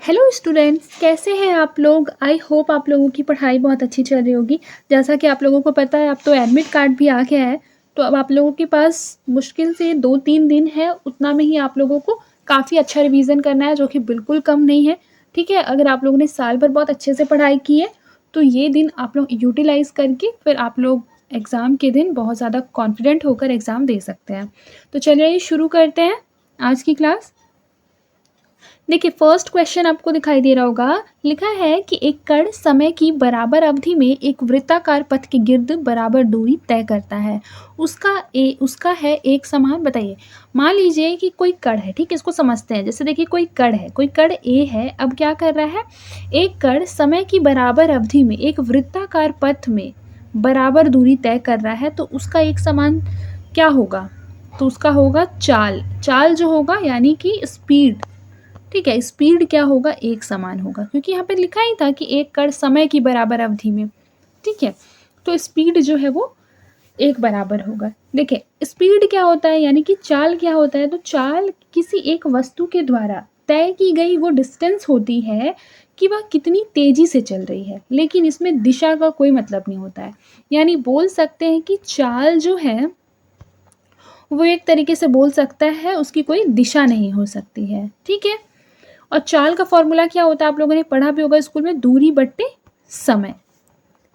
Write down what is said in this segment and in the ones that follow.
Hello students, कैसे हैं आप लोग। आई होप आप लोगों की पढ़ाई बहुत अच्छी चल रही होगी। जैसा कि आप लोगों को पता है, अब तो एडमिट कार्ड भी आ गया है। तो अब आप लोगों के पास मुश्किल से 2-3 दिन है, उतना में ही आप लोगों को काफ़ी अच्छा रिवीजन करना है, जो कि बिल्कुल कम नहीं है। ठीक है, अगर आप लोगों ने साल भर बहुत अच्छे से पढ़ाई की है तो ये दिन आप लोग यूटिलाइज़ करके फिर आप लोग एग्ज़ाम के दिन बहुत ज़्यादा कॉन्फिडेंट होकर एग्ज़ाम दे सकते हैं। तो चलिए शुरू करते हैं आज की क्लास। देखिए, फर्स्ट क्वेश्चन आपको दिखाई दे रहा होगा। लिखा है कि एक कण समय की बराबर अवधि में एक वृत्ताकार पथ के गिर्द बराबर दूरी तय करता है। उसका है एक समान। बताइए, मान लीजिए कि कोई कण है। ठीक है, इसको समझते हैं। जैसे देखिए, कोई कण ए है। अब क्या कर रहा है, एक कण समय की बराबर अवधि में एक वृत्ताकार पथ में बराबर दूरी तय कर रहा है, तो उसका एक समान क्या होगा? तो उसका होगा चाल। चाल जो होगा यानी कि स्पीड। ठीक है, स्पीड क्या होगा? एक समान होगा, क्योंकि यहाँ पे लिखा ही था कि एक कण समय की बराबर अवधि में। ठीक है, तो स्पीड जो है वो एक बराबर होगा। देखिए, स्पीड क्या होता है यानी कि चाल क्या होता है? तो चाल किसी एक वस्तु के द्वारा तय की गई वो डिस्टेंस होती है कि वह कितनी तेजी से चल रही है, लेकिन इसमें दिशा का कोई मतलब नहीं होता है। यानी बोल सकते हैं कि चाल जो है वो एक तरीके से बोल सकता है उसकी कोई दिशा नहीं हो सकती है। ठीक है, और चाल का फॉर्मूला क्या होता है? आप लोगों ने पढ़ा भी होगा स्कूल में, दूरी बट्टे समय।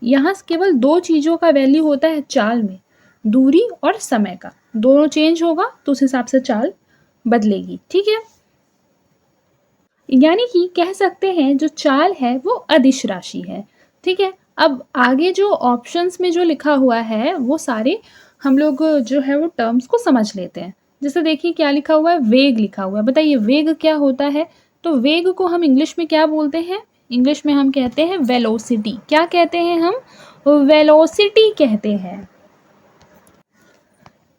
यहाँ केवल दो चीज़ों का वैल्यू होता है चाल में, दूरी और समय का। दोनों चेंज होगा तो उस हिसाब से चाल बदलेगी। ठीक है, यानी कि कह सकते हैं जो चाल है वो अदिश राशि है। ठीक है, अब आगे जो ऑप्शंस में जो लिखा हुआ है वो सारे हम लोग जो है वो टर्म्स को समझ लेते हैं। जैसे देखिए क्या लिखा हुआ है, वेग लिखा हुआ है। बताइए वेग क्या होता है? तो वेग को हम इंग्लिश में क्या बोलते हैं? इंग्लिश में हम कहते हैं वेलोसिटी। क्या कहते हैं हम? वेलोसिटी कहते हैं।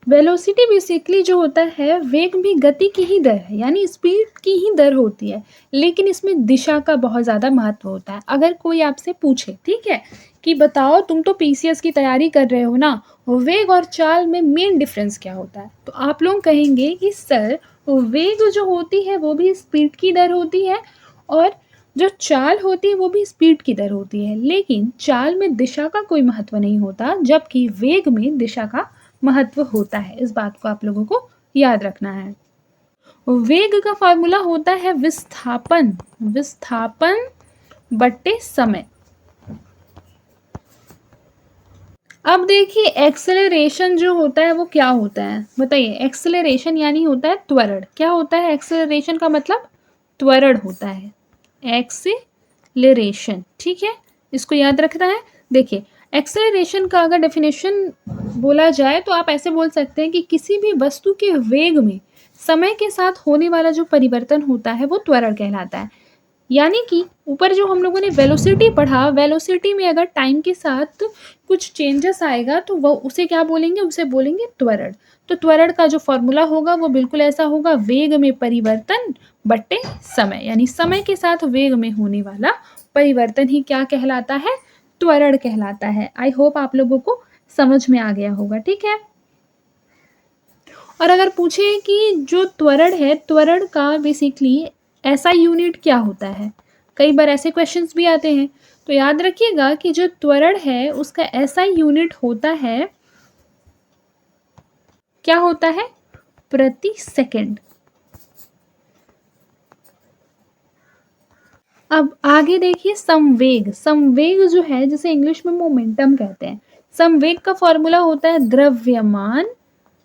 वेलोसिटी बेसिकली जो होता है, वेग भी गति की ही दर है, यानी स्पीड की ही दर होती है, लेकिन इसमें दिशा का बहुत ज़्यादा महत्व होता है। अगर कोई आपसे पूछे, ठीक है, कि बताओ तुम तो पीसीएस की तैयारी कर रहे हो ना, वेग और चाल में मेन डिफरेंस क्या होता है? तो आप लोग कहेंगे कि सर, वेग जो होती है वो भी स्पीड की दर होती है, और जो चाल होती है वो भी स्पीड की दर होती है, लेकिन चाल में दिशा का कोई महत्व नहीं होता, जबकि वेग में दिशा का महत्व होता है। इस बात को आप लोगों को याद रखना है। वेग का फॉर्मूला होता है विस्थापन। विस्थापन बट्टे समय। अब देखिए, एक्सेलरेशन जो होता है वो क्या होता है? बताइए, एक्सेलरेशन यानी होता है त्वरण। क्या होता है एक्सेलरेशन का मतलब? त्वरण होता है, एक्सेलरेशन। ठीक है, इसको याद रखना है। देखिए, एक्सेलरेशन का अगर डेफिनेशन बोला जाए तो आप ऐसे बोल सकते हैं कि किसी भी वस्तु के वेग में समय के साथ होने वाला जो परिवर्तन होता है वो त्वरण कहलाता है। यानी कि ऊपर जो हम लोगों ने वेलोसिटी पढ़ा, वेलोसिटी में अगर टाइम के साथ कुछ चेंजेस आएगा तो वो उसे क्या बोलेंगे? उसे बोलेंगे त्वरण। तो त्वरण का जो फॉर्मूला होगा वो बिल्कुल ऐसा होगा, वेग में परिवर्तन बट्टे समय, यानी समय के साथ वेग में होने वाला परिवर्तन ही क्या कहलाता है? त्वरण कहलाता है। आई होप आप लोगों को समझ में आ गया होगा। ठीक है, और अगर पूछे कि जो त्वरण है, त्वरण का बेसिकली ऐसा यूनिट क्या होता है? कई बार ऐसे क्वेश्चंस भी आते हैं, तो याद रखिएगा कि जो त्वरण है उसका ऐसा यूनिट होता है, क्या होता है? प्रति सेकंड। अब आगे देखिए, संवेग। संवेग जो है, जिसे इंग्लिश में मोमेंटम कहते हैं, संवेग का फॉर्मूला होता है द्रव्यमान।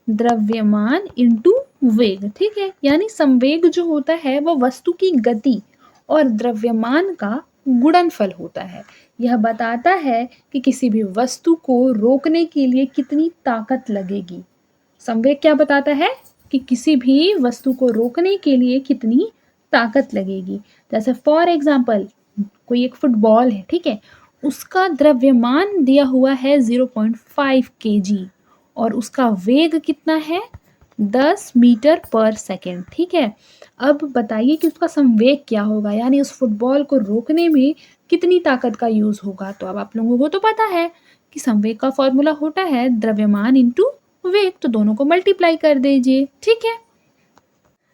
द्रव्यमान इंटू वेग। ठीक है, यानी संवेग जो होता है वो वस्तु की गति और द्रव्यमान का गुणनफल होता है। यह बताता है कि किसी भी वस्तु को रोकने के लिए कितनी ताकत लगेगी। संवेग क्या बताता है? कि किसी भी वस्तु को रोकने के लिए कितनी ताकत लगेगी। जैसे फॉर एग्जाम्पल, कोई एक फुटबॉल है, ठीक है, उसका द्रव्यमान दिया हुआ है 0.5 kg और उसका वेग कितना है? 10 मीटर पर सेकेंड। ठीक है, अब बताइए कि उसका संवेग क्या होगा, यानी उस फुटबॉल को रोकने में कितनी ताकत का यूज होगा। तो अब आप लोगों को तो पता है कि संवेग का फॉर्मूला होता है द्रव्यमान इंटू वेग, तो दोनों को मल्टीप्लाई कर दीजिए। ठीक है,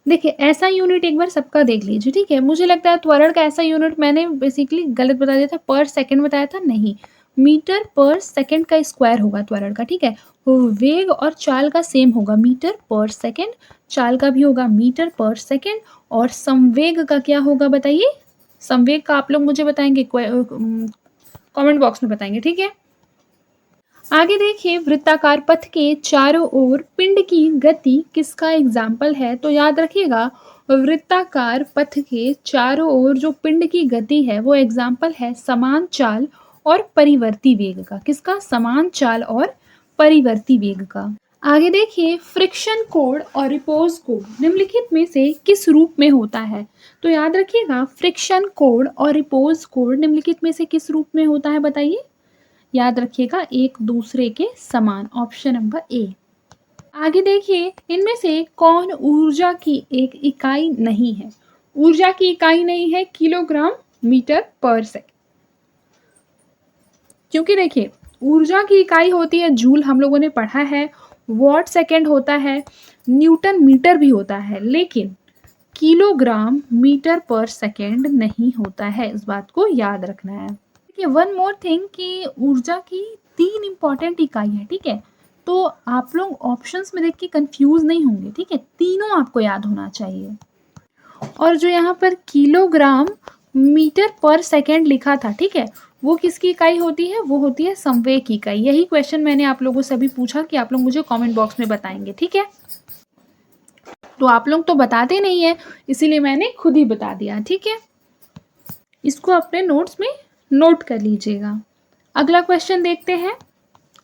देखिए एसआई यूनिट एक बार सबका देख लीजिए, ठीक है? मुझे लगता है त्वरण का एसआई यूनिट मैंने बेसिकली गलत बता दिया था, पर सेकंड बताया था, नहीं। मीटर पर सेकंड का स्क्वायर होगा त्वरण का, ठीक है? वेग और चाल का सेम होगा, मीटर पर सेकंड, चाल का भी होगा मीटर पर सेकंड, और संवेग का क्या होगा बताइए? संवेग का आप लोग मुझे बताएँगे, कमेंट बॉक्स में बताएँगे, ठीक है? आगे देखिए, वृत्ताकार पथ के चारों ओर पिंड की गति किसका एग्जाम्पल है? तो याद रखिएगा, वृत्ताकार पथ के चारों ओर जो पिंड की गति है वो एग्जाम्पल है समान चाल और परिवर्ती वेग का। किसका? समान चाल और परिवर्ती वेग का। आगे देखिए, फ्रिक्शन कोड और रिपोज कोड निम्नलिखित में से किस रूप में होता है? तो याद रखिएगा, फ्रिक्शन कोड और रिपोज कोड निम्नलिखित में से किस रूप में होता है बताइए? याद रखिएगा, एक दूसरे के समान, ऑप्शन नंबर ए। आगे देखिए, इनमें से कौन ऊर्जा की एक इकाई नहीं है? ऊर्जा की इकाई नहीं है किलोग्राम मीटर पर सेकंड, क्योंकि देखिए ऊर्जा की इकाई होती है जूल, हम लोगों ने पढ़ा है, वॉट सेकंड होता है, न्यूटन मीटर भी होता है, लेकिन किलोग्राम मीटर पर सेकंड नहीं होता है। इस बात को याद रखना है। देखिए वन मोर थिंग कि ऊर्जा की 3 इम्पॉर्टेंट इकाई है, ठीक है? तो आप लोग ऑप्शंस में देख के कंफ्यूज नहीं होंगे, ठीक है? तीनों आपको याद होना चाहिए। और जो यहाँ पर किलोग्राम मीटर पर सेकंड लिखा था, ठीक है, वो किसकी इकाई होती है? वो होती है संवेग की इकाई। यही क्वेश्चन मैंने आप लोगों से अभी पूछा कि आप लोग मुझे कमेंट बॉक्स में बताएंगे, ठीक है? तो आप लोग तो बताते नहीं है, इसीलिए मैंने खुद ही बता दिया, ठीक है? इसको अपने नोट्स में नोट कर लीजिएगा। अगला क्वेश्चन देखते हैं।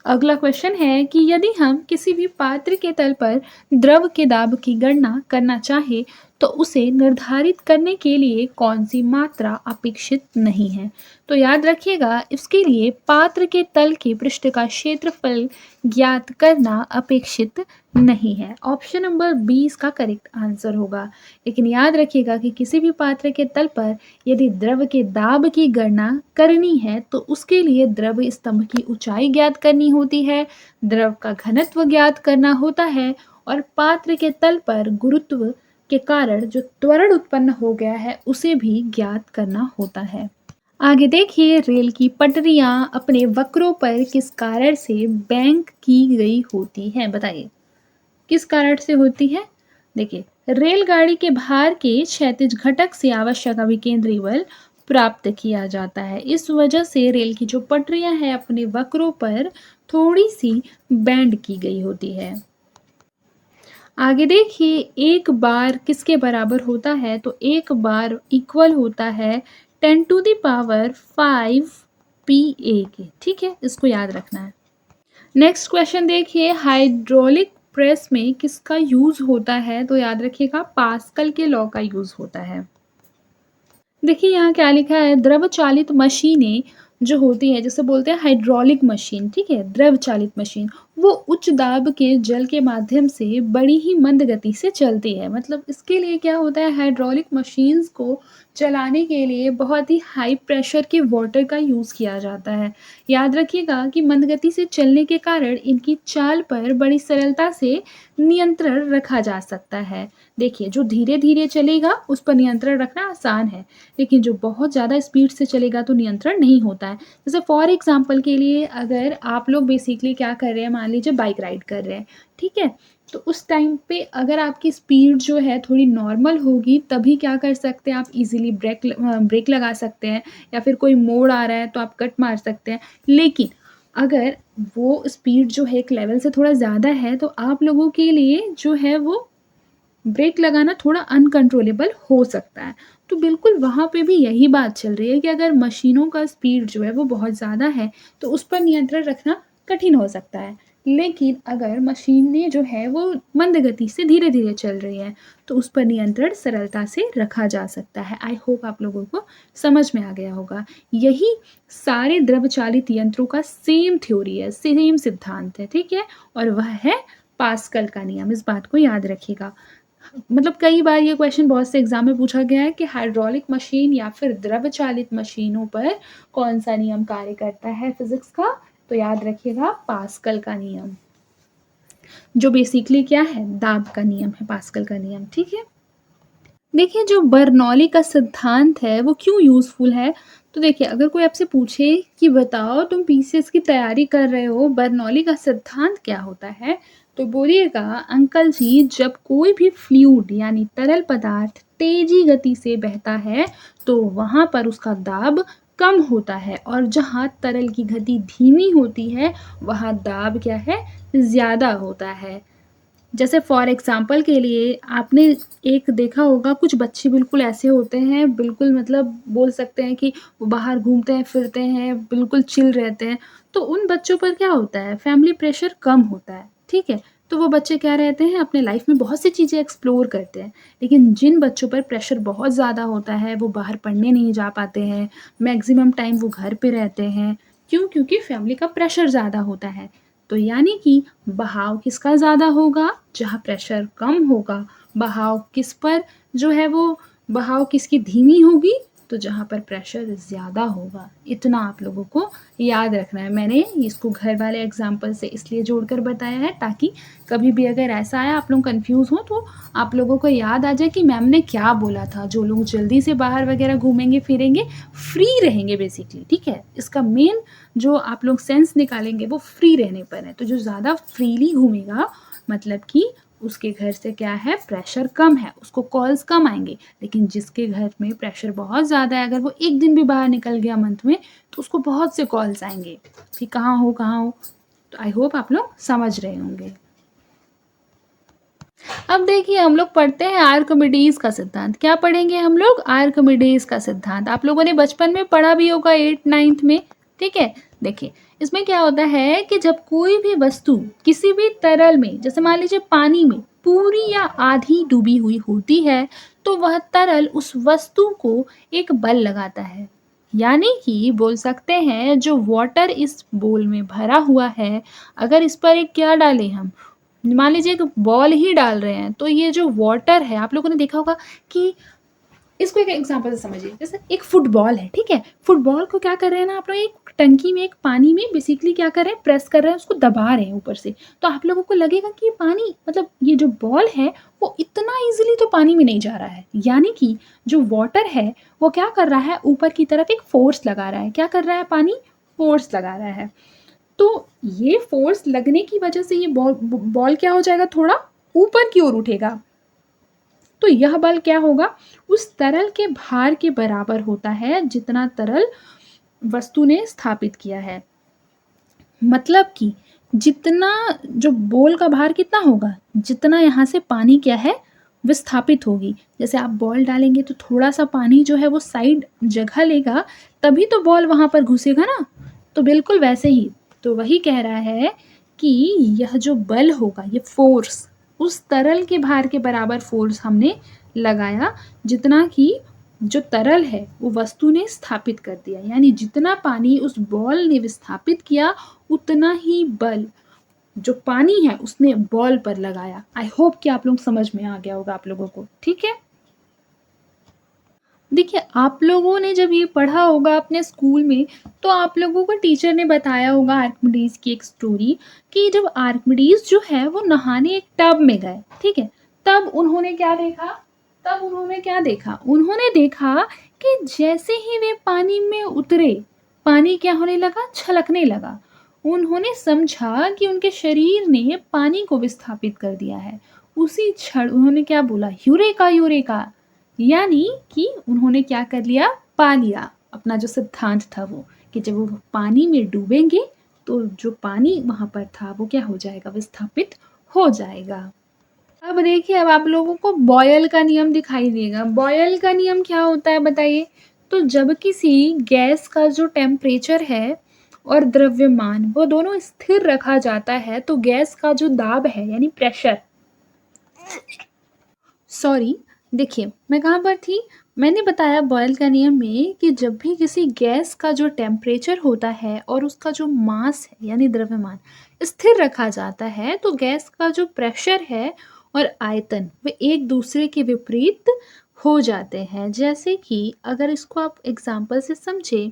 अगला क्वेश्चन है कि यदि हम किसी भी पात्र के तल पर द्रव के दाब की गणना करना चाहे तो उसे निर्धारित करने के लिए कौन सी मात्रा अपेक्षित नहीं है? तो याद रखिएगा, इसके लिए पात्र के तल के पृष्ठ का क्षेत्रफल ज्ञात करना अपेक्षित नहीं है। ऑप्शन नंबर 20 का करेक्ट आंसर होगा। लेकिन याद रखिएगा कि किसी भी पात्र के तल पर यदि द्रव के दाब की गणना करनी है तो उसके लिए द्रव स्तंभ की ऊंचाई ज्ञात करनी होती है, द्रव का घनत्व ज्ञात करना होता है, और पात्र के तल पर गुरुत्व के कारण जो त्वरण उत्पन्न हो गया है उसे भी ज्ञात करना होता है। आगे देखिए, रेल की पटरियां अपने वक्रों पर किस कारण से बैंक की गई होती हैं? बताइए किस कारण से होती है? देखिए, रेलगाड़ी के भार के क्षैतिज घटक से आवश्यक अभिकेंद्री बल प्राप्त किया जाता है। इस वजह से रेल की जो पटरियां हैं अपने वक्रों पर थोड़ी सी बैंड की गई होती है। आगे देखिए, एक बार किसके बराबर होता है? तो एक बार इक्वल होता है 10⁵ PA के, ठीक है? इसको याद रखना है। नेक्स्ट क्वेश्चन देखिए, हाइड्रोलिक प्रेस में किसका यूज होता है? तो याद रखिएगा, पास्कल के लॉ का यूज होता है। देखिए यहाँ क्या लिखा है, द्रव चालित मशीनें जो होती है, जिसे बोलते हैं हाइड्रोलिक मशीन, ठीक है, द्रव चालित मशीन, वो उच्च दाब के जल के माध्यम से बड़ी ही मंद गति से चलती है। मतलब इसके लिए क्या होता है, हाइड्रोलिक मशीन्स को चलाने के लिए बहुत ही हाई प्रेशर के वाटर का यूज़ किया जाता है। याद रखिएगा कि मंद गति से चलने के कारण इनकी चाल पर बड़ी सरलता से नियंत्रण रखा जा सकता है। देखिए, जो धीरे धीरे चलेगा उस पर नियंत्रण रखना आसान है, लेकिन जो बहुत ज़्यादा स्पीड से चलेगा तो नियंत्रण नहीं होता है। जैसे फॉर एग्जांपल के लिए, अगर आप लोग बेसिकली क्या कर रहे हैं, मान लीजिए बाइक राइड कर रहे हैं, ठीक है, तो उस टाइम पे अगर आपकी स्पीड जो है थोड़ी नॉर्मल होगी तभी क्या कर सकते हैं, आप इजीली ब्रेक लगा सकते हैं, या फिर कोई मोड़ आ रहा है तो आप कट मार सकते हैं। लेकिन अगर वो स्पीड जो है एक लेवल से थोड़ा ज़्यादा है तो आप लोगों के लिए जो है वो ब्रेक लगाना थोड़ा अनकंट्रोलेबल हो सकता है। तो बिल्कुल वहाँ पे भी यही बात चल रही है कि अगर मशीनों का स्पीड जो है वो बहुत ज़्यादा है तो उस पर नियंत्रण रखना कठिन हो सकता है। लेकिन अगर मशीनें जो है वो मंद गति से धीरे-धीरे चल रही हैं तो उस पर नियंत्रण सरलता से रखा जा सकता है। आई होप आप लोगों को समझ में आ गया होगा। यही सारे द्रव चालित यंत्रों का सेम थ्योरी है, सेम सिद्धांत है, ठीक है? और वह है पास्कल का नियम। इस बात को याद रखिएगा। मतलब कई बार ये क्वेश्चन बहुत से एग्जाम में पूछा गया है कि हाइड्रोलिक मशीन या फिर द्रव चालित मशीनों पर कौन सा नियम कार्य करता है फिजिक्स का? तो याद रखिएगा, पास्कल का नियम, जो बेसिकली क्या है, दाब का नियम है, पास्कल का नियम, ठीक है? देखिए, जो बर्नौली का सिद्धांत है वो क्यों यूज़फुल है? तो देखिए, अगर कोई आपसे पूछे कि बताओ तुम पीसीएस की तैयारी कर रहे हो, बर्नौली का सिद्धांत क्या होता है? तो बोलिएगा, अंकल जी, जब कोई भी फ्लूइड यानी तरल पदार्थ तेज़ी गति से बहता है तो वहाँ पर उसका दाब कम होता है, और जहाँ तरल की गति धीमी होती है वहाँ दाब क्या है? ज़्यादा होता है। जैसे फॉर एग्ज़ाम्पल के लिए आपने एक देखा होगा, कुछ बच्चे बिल्कुल ऐसे होते हैं, बिल्कुल मतलब बोल सकते हैं कि वो बाहर घूमते हैं, फिरते हैं, बिल्कुल चिल रहते हैं। तो उन बच्चों पर क्या होता है, फैमिली प्रेशर कम होता है, ठीक है? तो वो बच्चे क्या रहते हैं, अपने लाइफ़ में बहुत सी चीज़ें एक्सप्लोर करते हैं। लेकिन जिन बच्चों पर प्रेशर बहुत ज़्यादा होता है, वो बाहर पढ़ने नहीं जा पाते हैं, मैक्सिमम टाइम वो घर पे रहते हैं। क्यों? क्योंकि फैमिली का प्रेशर ज़्यादा होता है। तो यानी कि बहाव किसका ज़्यादा होगा? जहाँ प्रेशर कम होगा। बहाव किस पर जो है वो बहाव किसकी धीमी होगी? तो जहाँ पर प्रेशर ज़्यादा होगा। इतना आप लोगों को याद रखना है। मैंने इसको घर वाले एग्ज़ाम्पल से इसलिए जोड़कर बताया है ताकि कभी भी अगर ऐसा आया आप लोग कन्फ्यूज़ हो तो आप लोगों को याद आ जाए कि मैम ने क्या बोला था। जो लोग जल्दी से बाहर वगैरह घूमेंगे फिरेंगे, फ्री रहेंगे बेसिकली, ठीक है? इसका मेन जो आप लोग सेंस निकालेंगे वो फ्री रहने पर है। तो जो ज़्यादा फ्रीली घूमेगा मतलब कि उसके घर से क्या है, प्रेशर कम है, उसको कॉल्स कम आएँगे। लेकिन जिसके घर में प्रेशर बहुत ज़्यादा है, अगर वो एक दिन भी बाहर निकल गया मंथ में तो उसको बहुत से कॉल्स आएँगे कि कहाँ हो, कहाँ हो? तो आई होप आप लोग समझ रहे होंगे। अब देखिए, हम लोग पढ़ते हैं आर्किमिडीज़ का सिद्धांत। क्या पढ़ेंगे हम लोग? आर्किमिडीज़ का सिद्धांत। आप लोगों ने बचपन में पढ़ा भी होगा 8th-9th में, ठीक है? देखिए, इसमें क्या होता है कि जब कोई भी वस्तु किसी भी तरल में, जैसे मान लीजिए पानी में, पूरी या आधी डूबी हुई होती है, तो वह तरल उस वस्तु को एक बल लगाता है। यानी कि बोल सकते हैं जो वाटर इस बोल में भरा हुआ है, अगर इस पर एक क्या डालें हम, मान लीजिए एक बॉल ही डाल रहे हैं, तो ये जो वाटर है, आप लोगों ने देखा होगा कि इसको एक एग्जांपल से समझिए। जैसे एक फुटबॉल है, ठीक है? फुटबॉल को क्या कर रहे हैं ना आप लोग, एक टंकी में, एक पानी में बेसिकली क्या कर रहे हैं, प्रेस कर रहे हैं, उसको दबा रहे हैं ऊपर से। तो आप लोगों को लगेगा कि ये पानी, मतलब ये जो बॉल है वो इतना ईज़िली तो पानी में नहीं जा रहा है। यानी कि जो वाटर है वो क्या कर रहा है, ऊपर की तरफ एक फ़ोर्स लगा रहा है। क्या कर रहा है पानी? फ़ोर्स लगा रहा है। तो ये फ़ोर्स लगने की वजह से ये बॉल क्या हो जाएगा, थोड़ा ऊपर की ओर उठेगा। तो यह बल क्या होगा, उस तरल के भार के बराबर होता है जितना तरल वस्तु ने स्थापित किया है। मतलब कि जितना, जो बॉल का भार कितना होगा, जितना यहाँ से पानी क्या है, विस्थापित होगी। जैसे आप बॉल डालेंगे तो थोड़ा-सा पानी जो है वो साइड जगह लेगा, तभी तो बॉल वहाँ पर घुसेगा ना। तो बिल्कुल वैसे ही, तो वही कह रहा है कि यह जो बल होगा, ये फ़ोर्स, उस तरल के भार के बराबर फ़ोर्स हमने लगाया, जितना कि जो तरल है वो वस्तु ने स्थापित कर दिया। यानी जितना पानी उस बॉल ने विस्थापित किया, उतना ही बल जो पानी है उसने बॉल पर लगाया। आई होप कि आप लोग समझ में आ गया होगा आप लोगों को, ठीक है? देखिए, आप लोगों ने जब ये पढ़ा होगा अपने स्कूल में, तो आप लोगों को टीचर ने बताया होगा आर्किमिडीज़ की एक स्टोरी, कि जब आर्किमिडीज़ जो है वो नहाने एक टब में गए, ठीक है? तब उन्होंने क्या देखा? उन्होंने देखा कि जैसे ही वे पानी में उतरे, पानी क्या होने लगा? छलकने लगा। उन्होंने समझा कि उनके शरीर ने पानी को विस्थापित कर दिया है। उसी क्षण उन्होंने क्या बोला? Eureka, eureka! यानी कि उन्होंने क्या कर लिया, पा लिया अपना जो सिद्धांत था वो, कि जब वो पानी में डूबेंगे तो जो पानी वहाँ पर था वो क्या हो जाएगा, विस्थापित हो जाएगा। अब देखिए, अब आप लोगों को बॉयल का नियम दिखाई देगा। बॉयल का नियम क्या होता है बताइए? तो जब किसी गैस का जो टेम्परेचर है और द्रव्यमान वो दोनों स्थिर रखा जाता है, तो गैस का जो दाब है यानी प्रेशर, सॉरी, देखिए मैं कहाँ पर थी? मैंने बताया बॉयल का नियम में कि जब भी किसी गैस का जो टेम्परेचर होता है और उसका जो मास है यानी द्रव्यमान स्थिर रखा जाता है, तो गैस का जो प्रेशर है और आयतन वे एक दूसरे के विपरीत हो जाते हैं। जैसे कि अगर इसको आप एग्जाम्पल से समझें,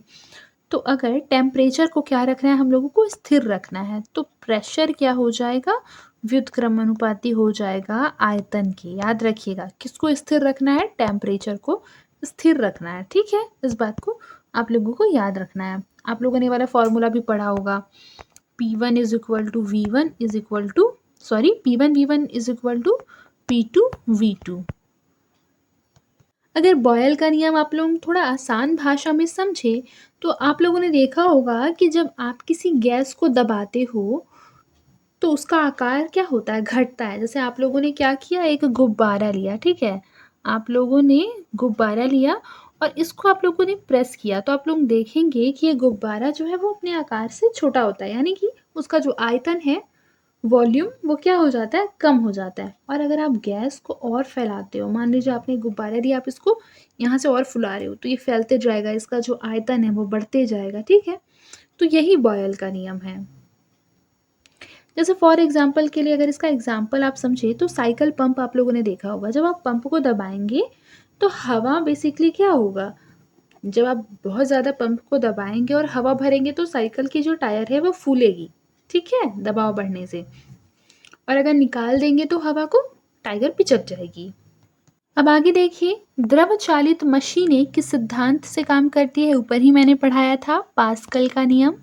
तो अगर टेम्परेचर को क्या रखना है, हम लोगों को स्थिर रखना है, तो प्रेशर क्या हो जाएगा, व्युत्क्रमानुपाती हो जाएगा आयतन के। याद रखिएगा, किसको स्थिर रखना है? टेम्परेचर को स्थिर रखना है। ठीक है, इस बात को आप लोगों को याद रखना है। आप लोगों ने ये वाला फॉर्मूला भी पढ़ा होगा, P1 is equal to V1 is equal to P1 V1 is equal to P2 V2। अगर बॉयल का नियम आप लोग थोड़ा आसान भाषा में समझे तो आप लोगों ने देखा होगा कि जब आप किसी गैस को दबाते हो तो उसका आकार क्या होता है? घटता है। जैसे आप लोगों ने क्या किया, एक गुब्बारा लिया, ठीक है, आप लोगों ने गुब्बारा लिया और इसको आप लोगों ने प्रेस किया तो आप लोग देखेंगे कि ये गुब्बारा जो है वो अपने आकार से छोटा होता है, यानी कि उसका जो आयतन है, वॉल्यूम, वो क्या हो जाता है? कम हो जाता है। और अगर आप गैस को और फैलाते हो, मान लीजिए आपने गुब्बारा दिया, आप इसको यहाँ से और फुला रहे हो तो ये फैलते जाएगा, इसका जो आयतन है वो बढ़ते जाएगा। ठीक है, तो यही बॉयल का नियम है। जैसे फॉर एग्जाम्पल के लिए अगर इसका एग्जाम्पल आप समझे तो साइकिल पंप आप लोगों ने देखा होगा, जब आप पंप को दबाएंगे तो हवा बेसिकली क्या होगा, जब आप बहुत ज़्यादा पंप को दबाएंगे और हवा भरेंगे तो साइकिल की जो टायर है वो फूलेगी, ठीक है, दबाव बढ़ने से। और अगर निकाल देंगे तो हवा को, टायर पिचक जाएगी। अब आगे देखिए, द्रव चालित मशीनें किस सिद्धांत से काम करती है? ऊपर ही मैंने पढ़ाया था, पास्कल का नियम।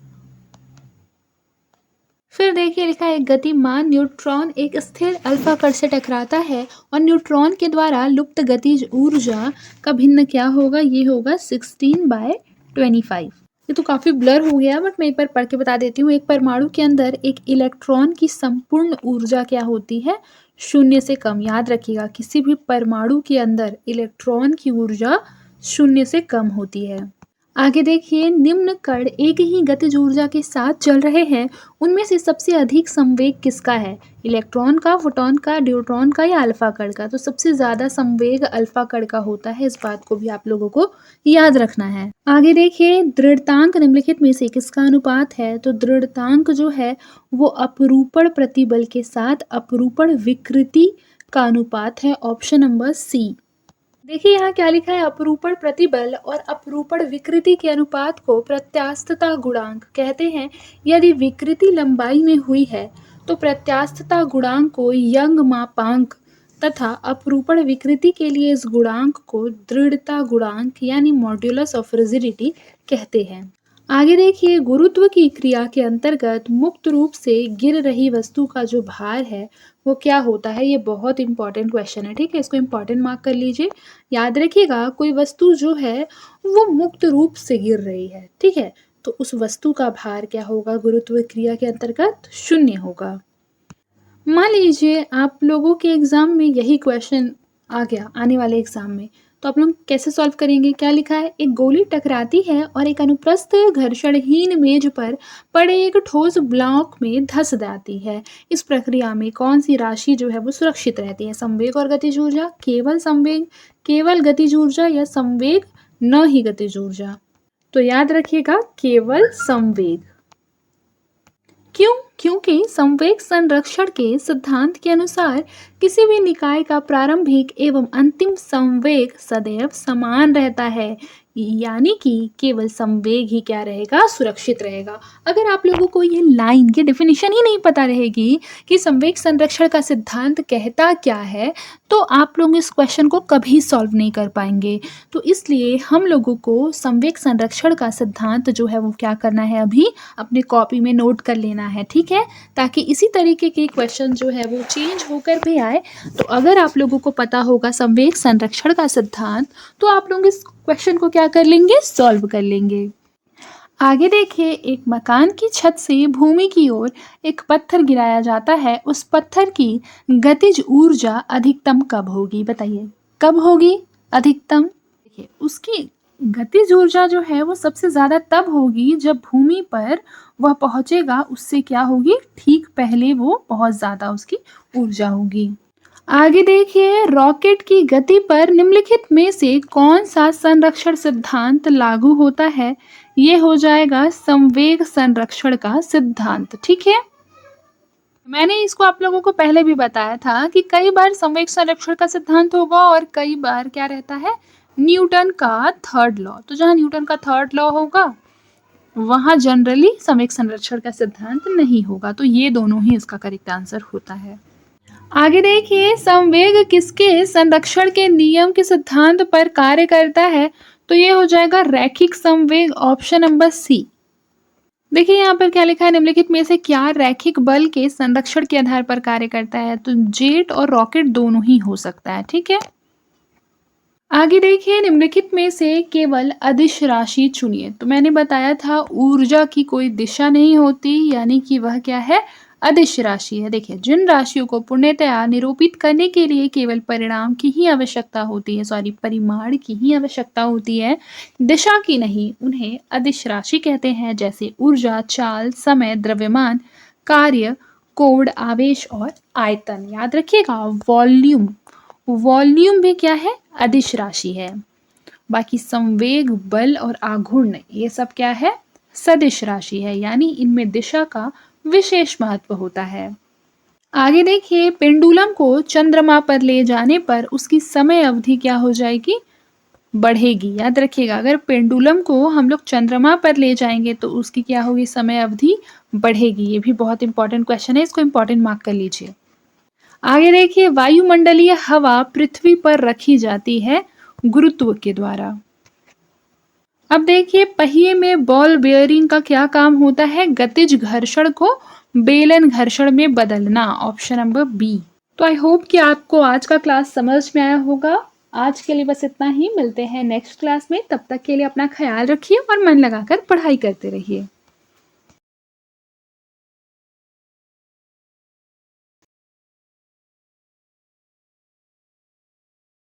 फिर देखिए लिखा है, गतिमान न्यूट्रॉन एक स्थिर अल्फा कण से टकराता है और न्यूट्रॉन के द्वारा लुप्त गतिज ऊर्जा का भिन्न क्या होगा? ये होगा 16/25। ये तो काफ़ी ब्लर हो गया, बट मैं एक बार पढ़ के बता देती हूँ। एक परमाणु के अंदर एक इलेक्ट्रॉन की संपूर्ण ऊर्जा क्या होती है? 0 से कम। याद रखिएगा, किसी भी परमाणु के अंदर इलेक्ट्रॉन की ऊर्जा 0 से कम होती है। आगे देखिए, निम्न कण एक ही गतिज ऊर्जा के साथ चल रहे हैं, उनमें से सबसे अधिक संवेग किसका है? इलेक्ट्रॉन का, फोटॉन का, न्यूट्रॉन का या अल्फा कण का? तो सबसे ज़्यादा संवेग अल्फा कण का होता है, इस बात को भी आप लोगों को याद रखना है। आगे देखिए, दृढ़तांक निम्नलिखित में से किसका अनुपात है? तो दृढ़तांक जो है वो अपरूपण प्रतिबल के साथ अपरूपण विकृति का अनुपात है, ऑप्शन नंबर सी। देखिए यहाँ क्या लिखा है, अपरूपण प्रतिबल और अपरूपण विकृति के अनुपात को प्रत्यास्थता गुणांक कहते हैं। यदि विकृति लंबाई में हुई है तो प्रत्यास्थता गुणांक को यंग मापांक तथा अपरूपण विकृति के लिए इस गुणांक को दृढ़ता गुणांक यानी मॉड्यूलस ऑफ रिजिडिटी कहते हैं। आगे देखिए, गुरुत्व की क्रिया के अंतर्गत मुक्त रूप से गिर रही वस्तु का जो भार है वो क्या होता है? ये बहुत इंपॉर्टेंट क्वेश्चन है, ठीक है, इसको इंपॉर्टेंट मार्क कर लीजिए। याद रखिएगा, कोई वस्तु जो है वो मुक्त रूप से गिर रही है, ठीक है, तो उस वस्तु का भार क्या होगा? गुरुत्व क्रिया के अंतर्गत 0 होगा। मान लीजिए आप लोगों के एग्जाम में यही क्वेश्चन आ गया, आने वाले एग्जाम में, तो आप लोग कैसे सॉल्व करेंगे? क्या लिखा है, एक गोली टकराती है और एक अनुप्रस्थ घर्षणहीन मेज पर पड़े एक ठोस ब्लॉक में धंस जाती है। इस प्रक्रिया में कौन सी राशि जो है वो सुरक्षित रहती है? संवेग और गतिज ऊर्जा, केवल संवेग, केवल गतिज ऊर्जा या संवेग न ही गतिज ऊर्जा? तो याद रखिएगा, केवल संवेग। क्यों? क्योंकि संवेग संरक्षण के सिद्धांत के अनुसार किसी भी निकाय का प्रारंभिक एवं अंतिम संवेग सदैव समान रहता है, यानी कि केवल संवेग ही क्या रहेगा? सुरक्षित रहेगा। अगर आप लोगों को ये लाइन की डेफिनेशन ही नहीं पता रहेगी कि संवेग संरक्षण का सिद्धांत कहता क्या है, तो आप लोग इस क्वेश्चन को कभी सॉल्व नहीं कर पाएंगे। तो इसलिए हम लोगों को संवेग संरक्षण का सिद्धांत जो है वो क्या करना है, अभी अपने कॉपी में नोट कर लेना है, ठीक है, ताकि इसी तरीके के क्वेश्चन जो है वो चेंज होकर भी आए। तो अगर आप लोगों को पता होगा संवेग संरक्षण का सिद्धांत, तो आप लोग इस क्वेश्चन को क्या कर लेंगे? सॉल्व कर लेंगे। आगे देखिए, एक मकान की छत से भूमि की ओर एक पत्थर गिराया जाता है, उस पत्थर की गतिज ऊर्जा अधिकतम कब होगी? बताइए, कब होगी अधिकतम? देखिए, उसकी गतिज ऊर्जा जो है वो सबसे ज़्यादा तब होगी जब भूमि पर वह पहुंचेगा, उससे क्या होगी? ठीक पहले वो बहुत ज़्यादा उसकी ऊर्जा होगी। आगे देखिए, रॉकेट की गति पर निम्नलिखित में से कौन सा संरक्षण सिद्धांत लागू होता है? ये हो जाएगा संवेग संरक्षण का सिद्धांत, ठीक है। मैंने इसको आप लोगों को पहले भी बताया था कि कई बार संवेग संरक्षण का सिद्धांत होगा और कई बार क्या रहता है? न्यूटन का थर्ड लॉ। तो जहाँ न्यूटन का थर्ड लॉ होगा वहाँ जनरली संवेग संरक्षण का सिद्धांत नहीं होगा। तो ये दोनों ही इसका करेक्ट आंसर होता है। आगे देखिए, संवेग किसके संरक्षण के नियम के सिद्धांत पर कार्य करता है? तो ये हो जाएगा रैखिक संवेग, ऑप्शन नंबर सी। देखिए यहाँ पर क्या लिखा है, निम्नलिखित में से क्या रैखिक बल के संरक्षण के आधार पर कार्य करता है? तो जेट और रॉकेट दोनों ही हो सकता है, ठीक है। आगे देखिए, निम्नलिखित में से केवल अदिश राशि चुनिए। तो मैंने बताया था ऊर्जा की कोई दिशा नहीं होती, यानी कि वह क्या है, अदिश राशि है। देखिए, जिन राशियों को पूर्णतया निरूपित करने के लिए केवल परिणाम की ही आवश्यकता होती है, सॉरी परिमाण की ही आवश्यकता होती है, दिशा की नहीं, उन्हें अदिश राशि कहते हैं। जैसे ऊर्जा, चाल, समय, द्रव्यमान, कार्य, कोण, आवेश और आयतन। याद रखिएगा, वॉल्यूम, वॉल्यूम भी क्या है, अदिश राशि है। बाकी संवेग, बल और आघूर्ण ये सब क्या है, सदिश राशि है, यानी इनमें दिशा का विशेष महत्व होता है। आगे देखिए, पेंडुलम को चंद्रमा पर ले जाने पर उसकी समय अवधि क्या हो जाएगी, बढ़ेगी। याद रखिएगा, अगर पेंडुलम को हम लोग चंद्रमा पर ले जाएंगे तो उसकी क्या होगी, समय अवधि बढ़ेगी। ये भी बहुत इंपॉर्टेंट क्वेश्चन है, इसको इंपॉर्टेंट मार्क कर लीजिए। आगे देखिए, वायुमंडलीय हवा पृथ्वी पर रखी जाती है गुरुत्व के द्वारा। अब देखिए, पहिए में बॉल बेयरिंग का क्या काम होता है, गतिज घर्षण को बेलन घर्षण में बदलना, ऑप्शन नंबर बी। तो आई होप कि आपको आज का क्लास समझ में आया होगा। आज के लिए बस इतना ही, मिलते हैं नेक्स्ट क्लास में। तब तक के लिए अपना ख्याल रखिए और मन लगाकर पढ़ाई करते रहिए।